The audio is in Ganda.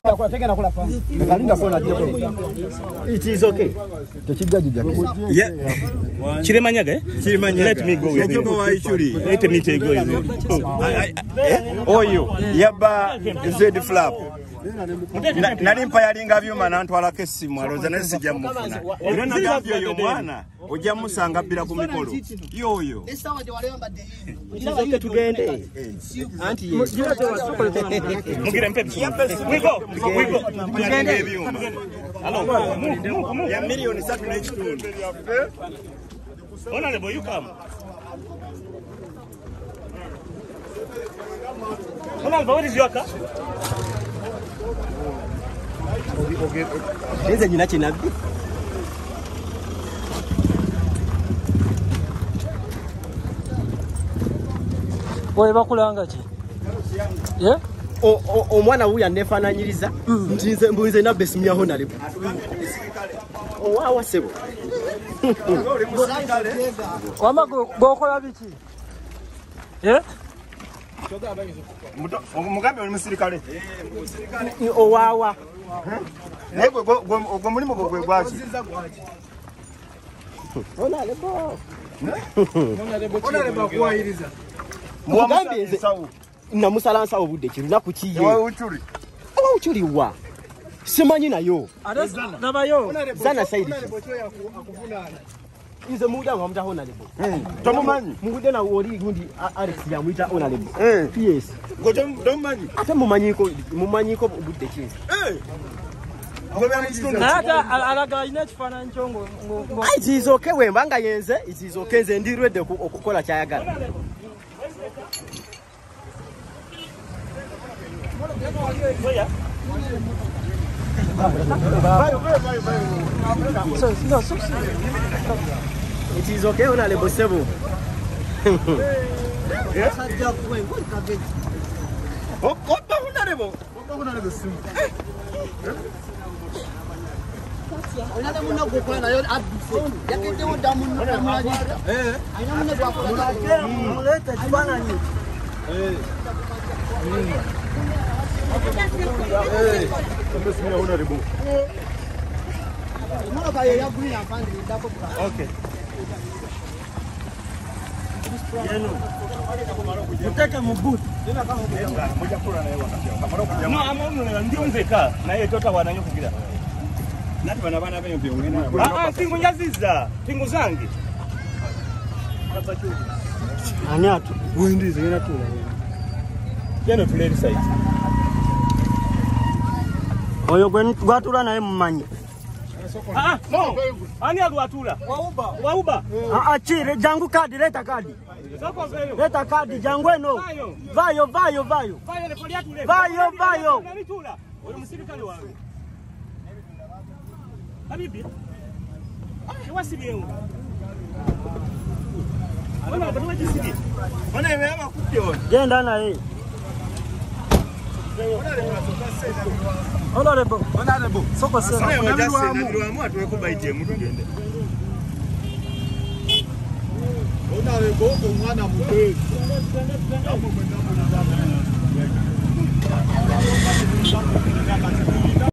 It is okay. Yeah. Chiremanyaga? Let me go with you. Let me take go with you. Oh, you. Yaba Z flap. Nalimpa yalinga byuma nantwalako essimu aloza nesijja mufuna. Era nagambye oyo mwana ojja musanga bbira ku mikolo. Yoyo. Kizoke tugende. Anti ye. Mugire mpepsi. We go. Tugende ebyuma. Ya milioni 3 n'ekitundu. Honorable, you come. Honorable, what is your car? Okay. Nze nyina kinabbi. Oye bakulanga ki? Yeah? Omwana wuya nefananyiriza ntinze mbunze nabbe simyaho nalipo. Owawa sebo. Wama gokola biki? Yeah? Mugambe oli musirikale. Owawa. Nego go mulimo gwe gwaki. Onalebo kuwahiriza. Mugambe nze namusalansa obudde kirina kukiye. Uchuri. Uchuri wa. Simanyi nayo. Nabayo. Zana saidi. Ize muda wa mtaho nalebo. Tomumanyi. Mungude na wori gundi Alex ya muita onalebo. Yes. Go tomumanyi. Ate mumanyiko budde ki. Nata alaga ine kifana nchongo. It is okay wembanga yenze. It is okay nze ndirwedde okukola kyayagala. It is okay on a possible. Okay. Utaka mubuti. No, amamwe ndio nzeka na yeye tota wananyo kugira. Nati bana bempe ongena. Singu nyaziza, singu zangi. Ani atu. Windize yena tula. Yeno tuleli site. Oyo gwatula naye mumanyi. No. Ani agwatula? Wauba. Chire jangu kadi leta kadi. Soko veyo. Leta kadi jangu eno. Vayo. Vayo le polia tule. Vayo. Nani tula? Ole musirikale wangu. Habibi. Wasibiyo. Ona bado jisibi. Ona yema kupiona. Genda naye. Honorable. Soko sema. Nabiruamu atuwekubaite mtu gende. Honorable omwana mutwe.